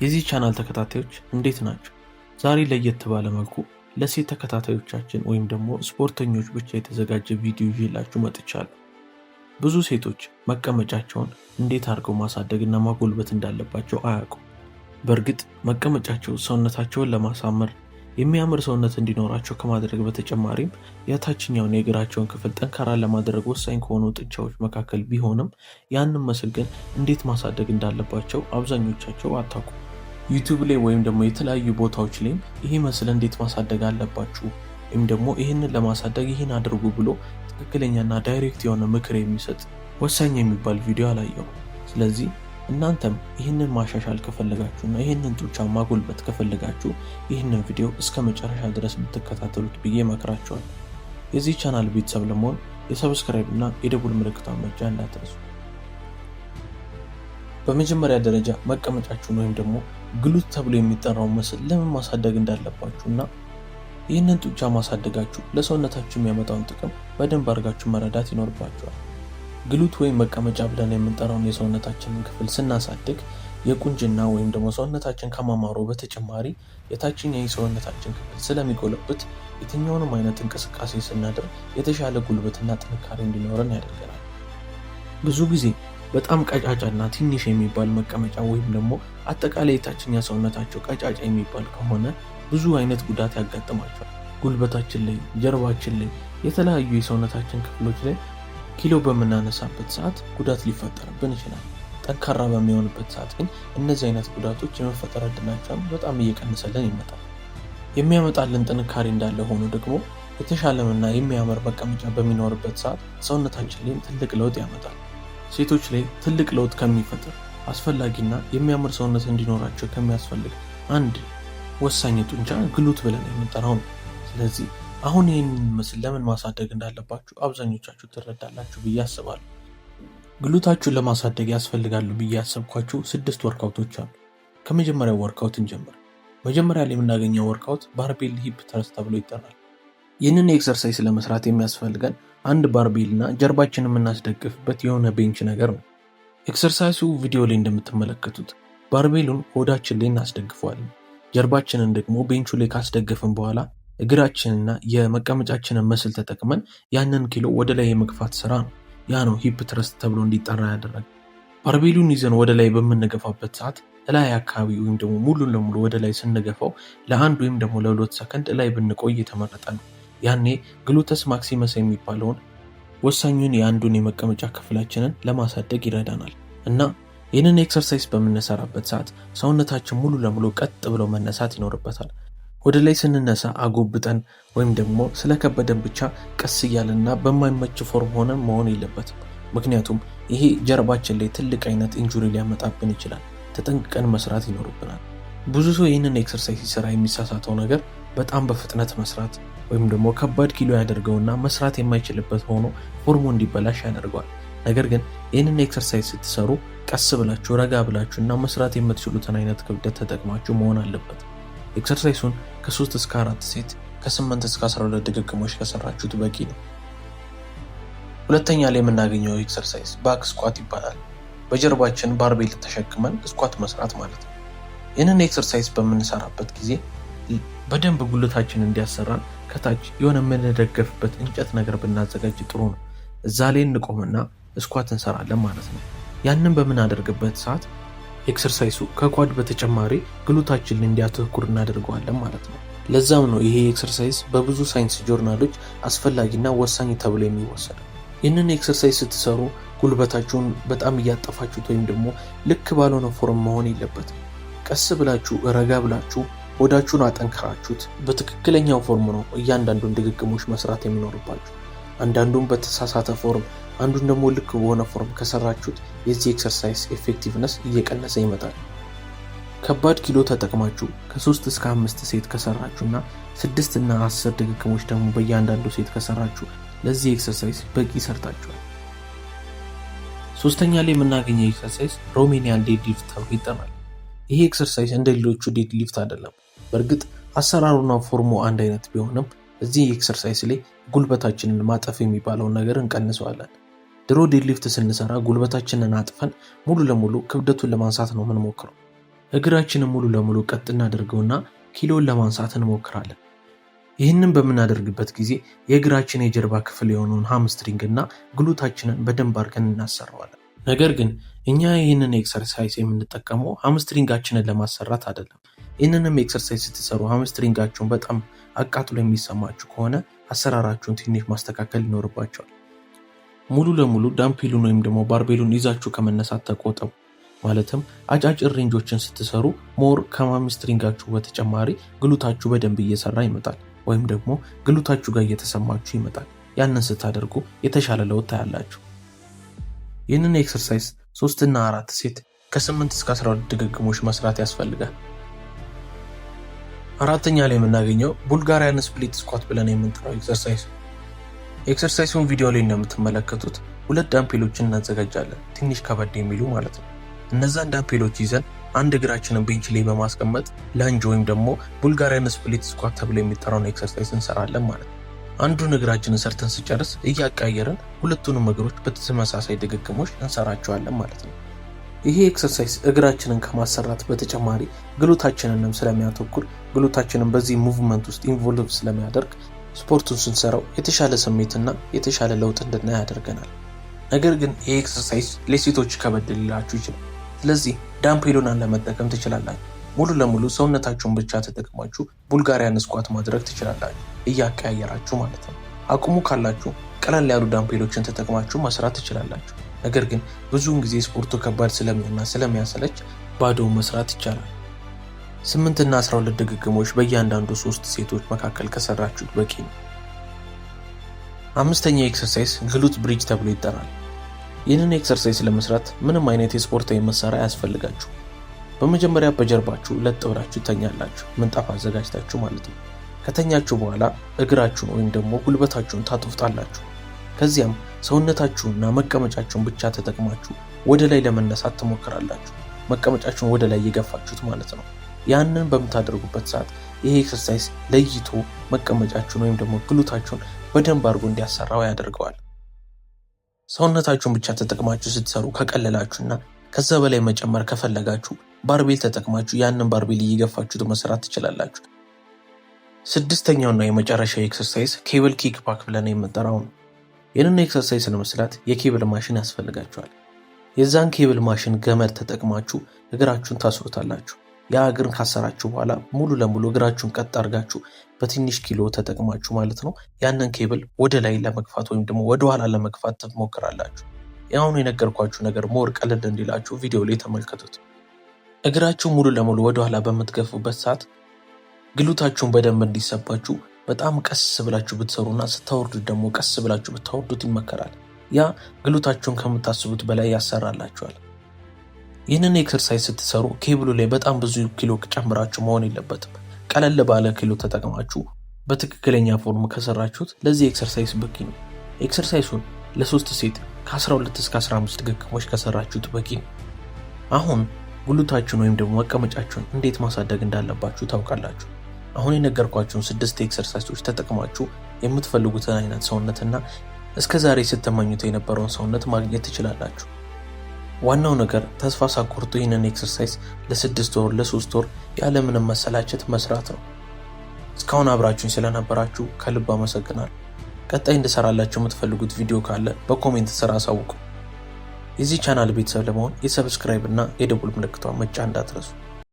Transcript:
የዚህ ቻናል ተከታታዮች እንዴት ናቸው? ዛሬ ለየት ባለ መልኩ ለሴት ተከታታዮቻችን ወይም ደግሞ ስፖርተኞች ብቻ የተዘጋጀ ቪዲዮ ይዤላችሁ መጥቻለሁ። ብዙ ሴቶች መቀመጫቸውን እንዴት አድርገው ማሳደግና ማጎልበት እንዳለባቸው አያውቁም። በእርግጥ መቀመጫቸው ሰውነታቸውን ለማሳመር የሚያምር ሰውነት እንዲኖራቸው ከማድረግ በተጨማሪም የታችኛውን የእግራቸውን ክፍል ጠንካራ ለማድረግ ወሳኝ ከሆኑ ጡንቻዎች መካከል ቢሆንም ያንን ምስል ግን እንዴት ማሳደግ እንዳለባቸው አብዛኞቻቸው አታውቁም። ዩቲዩብ ላይ ወይም ደግሞ የተለያዩ ቦታዎች ላይ ይሄ ምስል እንዴት ማሳደግ አለባችሁ ወይም ደግሞ ይህንን ለማሳደግ ይህን አድርጉ ብሎ ትክክለኛና ዳይሬክት የሆነ ምክር የሚሰጥ ወሳኝ የሚባል ቪዲዮ አላየሁም። ስለዚህ እናንተም ይህንን ማሻሻል ከፈለጋችሁና ይህንን ጡንቻ ማጎልበት ከፈለጋችሁ ይህንን ቪዲዮ እስከ መጨረሻ ድረስ ብትከታተሉት ብዬ እመክራችኋለሁ። የዚህ ቻናል ቤተሰብ ለመሆን የሰብስክራይብ እና የደውል ምልክቷን መጫን እንዳትረሱ። በመጀመሪያ ደረጃ መቀመጫችሁን ወይም ደግሞ ግሉት ተብሎ የሚጠራው ምስል ለምን ማሳደግ እንዳለባችሁና ይህንን ጡንቻ ማሳደጋችሁ ለሰውነታችሁ የሚያመጣውን ጥቅም በደንብ አድርጋችሁ መረዳት ይኖርባችኋል። ግሉት ወይም መቀመጫ ብለን የምንጠራውን የሰውነታችንን ክፍል ስናሳድግ የቁንጅና ወይም ደግሞ ሰውነታችን ከማማሩ በተጨማሪ የታችኛው የሰውነታችን ክፍል ስለሚጎለብት የትኛውንም አይነት እንቅስቃሴ ስናደርግ የተሻለ ጉልበትና ጥንካሬ እንዲኖረን ያደርገናል። ብዙ ጊዜ በጣም ቀጫጫና ትንሽ የሚባል መቀመጫ ወይም ደግሞ አጠቃላይ የታችኛ ሰውነታቸው ቀጫጫ የሚባል ከሆነ ብዙ አይነት ጉዳት ያጋጥማቸዋል። ጉልበታችን ላይ፣ ጀርባችን ላይ፣ የተለያዩ የሰውነታችን ክፍሎች ላይ ኪሎ በምናነሳበት ሰዓት ጉዳት ሊፈጠርብን ይችላል። ጠንካራ በሚሆንበት ሰዓት ግን እነዚህ አይነት ጉዳቶች የመፈጠር ዕድላቸውን በጣም እየቀነሰልን ይመጣል። የሚያመጣልን ጥንካሬ እንዳለ ሆኖ ደግሞ የተሻለምና የሚያምር መቀመጫ በሚኖርበት ሰዓት ሰውነታችን ላይም ትልቅ ለውጥ ያመጣል። ሴቶች ላይ ትልቅ ለውጥ ከሚፈጥር አስፈላጊና የሚያምር ሰውነት እንዲኖራቸው ከሚያስፈልግ አንድ ወሳኝ ጡንቻ ግሉት ብለን የምንጠራው ነው። ስለዚህ አሁን ይህንን ምስል ለምን ማሳደግ እንዳለባችሁ አብዛኞቻችሁ ትረዳላችሁ ብዬ አስባለሁ። ግሉታችሁን ለማሳደግ ያስፈልጋሉ ብዬ ያሰብኳችሁ 6 ወርካውቶች አሉ። ከመጀመሪያው ወርካውት እንጀምር። መጀመሪያ ላይ የምናገኘው ወርካውት ባርቤል ሂፕ ትረስት ተብሎ ይጠራል። ይህንን ኤክሰርሳይዝ ለመስራት የሚያስፈልገን አንድ ባርቤል እና ጀርባችንን የምናስደግፍበት የሆነ ቤንች ነገር ነው። ኤክሰርሳይሱ ቪዲዮ ላይ እንደምትመለከቱት ባርቤሉን ሆዳችን ላይ እናስደግፈዋለን። ጀርባችንን ደግሞ ቤንቹ ላይ ካስደገፍን በኋላ እግራችንና የመቀመጫችንን ምስል ተጠቅመን ያንን ኪሎ ወደ ላይ የመግፋት ስራ ነው። ያ ነው ሂፕ ትረስት ተብሎ እንዲጠራ ያደረገ። ባርቤሉን ይዘን ወደ ላይ በምንገፋበት ሰዓት ላይ አካባቢ ወይም ደግሞ ሙሉ ለሙሉ ወደ ላይ ስንገፋው ለአንድ ወይም ደግሞ ለ2 ሰከንድ ላይ ብንቆይ የተመረጠ ነው። ያኔ ግሉተስ ማክሲመስ የሚባለውን ወሳኙን የአንዱን የመቀመጫ ክፍላችንን ለማሳደግ ይረዳናል እና ይህንን ኤክሰርሳይዝ በምንሰራበት ሰዓት ሰውነታችን ሙሉ ለሙሉ ቀጥ ብሎ መነሳት ይኖርበታል። ወደ ላይ ስንነሳ አጎብጠን ወይም ደግሞ ስለከበደን ብቻ ቀስ እያለና በማይመች ፎርም ሆነን መሆን የለበትም። ምክንያቱም ይሄ ጀርባችን ላይ ትልቅ አይነት ኢንጁሪ ሊያመጣብን ይችላል። ተጠንቅቀን መስራት ይኖርብናል። ብዙ ሰው ይህንን ኤክሰርሳይዝ ሲሰራ የሚሳሳተው ነገር በጣም በፍጥነት መስራት ወይም ደግሞ ከባድ ኪሎ ያደርገውና መስራት የማይችልበት ሆኖ ፎርሙ እንዲበላሽ ያደርገዋል። ነገር ግን ይህንን ኤክሰርሳይዝ ስትሰሩ ቀስ ብላችሁ ረጋ ብላችሁና መስራት የምትችሉትን አይነት ክብደት ተጠቅማችሁ መሆን አለበት። ኤክሰርሳይሱን ከ3 እስከ 4 ሴት ከ8 እስከ 12 ድግግሞች ከሰራችሁት በቂ ነው። ሁለተኛ ላይ የምናገኘው ኤክሰርሳይዝ ባክ ስኳት ይባላል። በጀርባችን ባርቤል ተሸክመን ስኳት መስራት ማለት ነው። ይህንን ኤክሰርሳይዝ በምንሰራበት ጊዜ በደንብ ጉልበታችን እንዲያሰራን ከታች የሆነ የምንደገፍበት እንጨት ነገር ብናዘጋጅ ጥሩ ነው። እዛ ላይ እንቆምና ስኳት እንሰራለን ማለት ነው። ያንን በምናደርግበት ሰዓት ኤክሰርሳይሱ ከኳድ በተጨማሪ ግሉታችንን እንዲያተኩር እናደርገዋለን ማለት ነው። ለዛም ነው ይሄ ኤክሰርሳይዝ በብዙ ሳይንስ ጆርናሎች አስፈላጊና ወሳኝ ተብሎ የሚወሰደው። ይህንን ኤክሰርሳይዝ ስትሰሩ ጉልበታችሁን በጣም እያጠፋችሁት ወይም ደግሞ ልክ ባልሆነ ፎርም መሆን የለበትም። ቀስ ብላችሁ ረጋ ብላችሁ ሆዳችሁን አጠንክራችሁት በትክክለኛው ፎርም ነው እያንዳንዱን ድግግሞች መስራት የሚኖርባችሁ። አንዳንዱን በተሳሳተ ፎርም፣ አንዱን ደግሞ ልክ በሆነ ፎርም ከሰራችሁት የዚህ ኤክሰርሳይዝ ኤፌክቲቭነስ እየቀነሰ ይመጣል። ከባድ ኪሎ ተጠቅማችሁ ከ3 እስከ 5 ሴት ከሰራችሁና 6 እና 10 ድግግሞች ደግሞ በእያንዳንዱ ሴት ከሰራችሁ ለዚህ ኤክሰርሳይዝ በቂ ሰርታችኋል። ሶስተኛ ላይ የምናገኘው ኤክሰርሳይዝ ሮሜኒያን ዴድሊፍት ተብሎ ይጠራል። ይሄ ኤክሰርሳይዝ እንደ ሌሎቹ ዴድሊፍት አይደለም። በእርግጥ አሰራሩና ፎርሙ አንድ አይነት ቢሆንም እዚህ ኤክሰርሳይዝ ላይ ጉልበታችንን ማጠፍ የሚባለውን ነገር እንቀንሰዋለን። ድሮ ዴድሊፍት ስንሰራ ጉልበታችንን አጥፈን ሙሉ ለሙሉ ክብደቱን ለማንሳት ነው የምንሞክረው። እግራችንን ሙሉ ለሙሉ ቀጥ እናደርገውና ኪሎን ለማንሳት እንሞክራለን። ይህንን በምናደርግበት ጊዜ የእግራችን የጀርባ ክፍል የሆነውን ሃምስትሪንግ እና ግሉታችንን በደንብ አድርገን እናሰራዋለን። ነገር ግን እኛ ይህንን ኤክሰርሳይዝ የምንጠቀመው ሃምስትሪንጋችንን ለማሰራት አይደለም። ይህንንም ኤክሰርሳይዝ ስትሰሩ ሃምስትሪንጋችሁን በጣም አቃጥሎ የሚሰማችሁ ከሆነ አሰራራችሁን ትንሽ ማስተካከል ይኖርባቸዋል። ሙሉ ለሙሉ ዳምፔሉን ወይም ደግሞ ባርቤሉን ይዛችሁ ከመነሳት ተቆጠቡ። ማለትም አጫጭር ሬንጆችን ስትሰሩ ሞር ከሃምስትሪንጋችሁ በተጨማሪ ግሉታችሁ በደንብ እየሰራ ይመጣል፣ ወይም ደግሞ ግሉታችሁ ጋር እየተሰማችሁ ይመጣል። ያንን ስታደርጉ የተሻለ ለውጥ ታያላችሁ። ይህንን ኤክሰርሳይዝ 3 እና 4 ሴት ከ8 እስከ 12 ድግግሞች መስራት ያስፈልጋል። አራተኛ ላይ የምናገኘው ቡልጋሪያን ስፕሊት ስኳት ብለን የምንጠራው ኤክሰርሳይዝ። ኤክሰርሳይዙን ቪዲዮ ላይ እንደምትመለከቱት 2 ዳምፔሎችን እናዘጋጃለን፣ ትንሽ ከበድ የሚሉ ማለት ነው። እነዛን ዳምፔሎች ይዘን አንድ እግራችንን ቤንች ላይ በማስቀመጥ ለንጅ ወይም ደግሞ ቡልጋሪያን ስፕሊት ስኳት ተብሎ የሚጠራውን ኤክሰርሳይዝ እንሰራለን ማለት ነው። አንዱን እግራችንን ሰርተን ስጨርስ እያቃየርን ሁለቱንም እግሮች በተመሳሳይ ድግግሞች እንሰራቸዋለን ማለት ነው። ይሄ ኤክሰርሳይዝ እግራችንን ከማሰራት በተጨማሪ ግሉታችንንም ስለሚያተኩር ግሉታችንን በዚህ ሙቭመንት ውስጥ ኢንቮልቭ ስለሚያደርግ ስፖርቱን ስንሰራው የተሻለ ስሜትና የተሻለ ለውጥ እንድናይ ያደርገናል። ነገር ግን ይህ ኤክሰርሳይዝ ለሴቶች ከበድ ሊላችሁ ይችላል። ስለዚህ ዳምፔሉን ለመጠቀም ትችላላችሁ። ሙሉ ለሙሉ ሰውነታችሁን ብቻ ተጠቅማችሁ ቡልጋሪያን ስኳት ማድረግ ትችላላችሁ፣ እያቀያየራችሁ ማለት ነው። አቅሙ ካላችሁ ቀለል ያሉ ዳምፔሎችን ተጠቅማችሁ መስራት ትችላላችሁ። ነገር ግን ብዙውን ጊዜ ስፖርቱ ከባድ ስለሚሆንና ስለሚያሰለች ባዶ መስራት ይቻላል። 8 እና 12 ድግግሞች በእያንዳንዱ 3 ሴቶች መካከል ከሰራችሁት በቂ ነው። አምስተኛ ኤክሰርሳይዝ ግሉት ብሪጅ ተብሎ ይጠራል። ይህንን ኤክሰርሳይዝ ለመስራት ምንም አይነት የስፖርታዊ መሳሪያ አያስፈልጋችሁ። በመጀመሪያ በጀርባችሁ ለጥ ብላችሁ ተኛላችሁ፣ ምንጣፍ አዘጋጅታችሁ ማለት ነው። ከተኛችሁ በኋላ እግራችሁን ወይም ደግሞ ጉልበታችሁን ታጥፉታላችሁ። ከዚያም ሰውነታችሁንና መቀመጫችሁን ብቻ ተጠቅማችሁ ወደ ላይ ለመነሳት ትሞክራላችሁ። መቀመጫችሁን ወደ ላይ እየገፋችሁት ማለት ነው። ያንን በምታደርጉበት ሰዓት ይሄ ኤክሰርሳይዝ ለይቶ መቀመጫችሁን ወይም ደግሞ ግሉታችሁን በደንብ አድርጎ እንዲያሰራው ያደርገዋል። ሰውነታችሁን ብቻ ተጠቅማችሁ ስትሰሩ ከቀለላችሁና ከዛ በላይ መጨመር ከፈለጋችሁ ባርቤል ተጠቅማችሁ ያንን ባርቤል እየገፋችሁት መስራት ትችላላችሁ። 6ኛውና የመጨረሻ ኤክሰርሳይዝ ኬብል ኪክ ባክ ብለን የምንጠራው ነው። ይህንን ኤክሰርሳይዝ ለመስራት የኬብል ማሽን ያስፈልጋችኋል። የዛን ኬብል ማሽን ገመድ ተጠቅማችሁ እግራችሁን ታስሩታላችሁ። ያ እግርን ካሰራችሁ በኋላ ሙሉ ለሙሉ እግራችሁን ቀጥ አድርጋችሁ በትንሽ ኪሎ ተጠቅማችሁ ማለት ነው ያንን ኬብል ወደ ላይ ለመግፋት ወይም ደግሞ ወደ ኋላ ለመግፋት ትሞክራላችሁ። ያሁኑ የነገርኳችሁ ነገር ሞር ቀለል እንዲላችሁ ቪዲዮ ላይ ተመልከቱት። እግራችሁ ሙሉ ለሙሉ ወደ ኋላ በምትገፉበት ሰዓት ግሉታችሁን በደንብ እንዲሰባችሁ በጣም ቀስ ብላችሁ ብትሰሩና ስታወርዱት ደግሞ ቀስ ብላችሁ ብታወርዱት ይመከራል። ያ ግሉታችሁን ከምታስቡት በላይ ያሰራላችኋል። ይህንን ኤክሰርሳይዝ ስትሰሩ ኬብሉ ላይ በጣም ብዙ ኪሎ ጨምራችሁ መሆን የለበትም። ቀለል ባለ ኪሎ ተጠቅማችሁ በትክክለኛ ፎርም ከሰራችሁት ለዚህ ኤክሰርሳይዝ በቂ ነው። ኤክሰርሳይሱን ለ3 ሴት ከ12 እስከ 15 ድግግሞች ከሰራችሁት በቂ ነው። አሁን ጉልታችሁን ወይም ደግሞ መቀመጫችሁን እንዴት ማሳደግ እንዳለባችሁ ታውቃላችሁ። አሁን የነገርኳችሁን 6 ኤክሰርሳይዞች ተጠቅማችሁ የምትፈልጉትን አይነት ሰውነትና እስከዛሬ ስትመኙት የነበረውን ሰውነት ማግኘት ትችላላችሁ። ዋናው ነገር ተስፋ ሳትቆርጡ ይህንን ኤክሰርሳይዝ ለ6 ወር ለ3 ወር ያለምንም መሰላቸት መስራት ነው። እስካሁን አብራችሁኝ ስለነበራችሁ ከልብ አመሰግናለሁ። ቀጣይ እንድሰራላችሁ የምትፈልጉት ቪዲዮ ካለ በኮሜንት ስራ አሳውቁ። የዚህ ቻናል ቤተሰብ ለመሆን የሰብስክራይብ እና የደውል ምልክቷን መጫን እንዳትረሱ።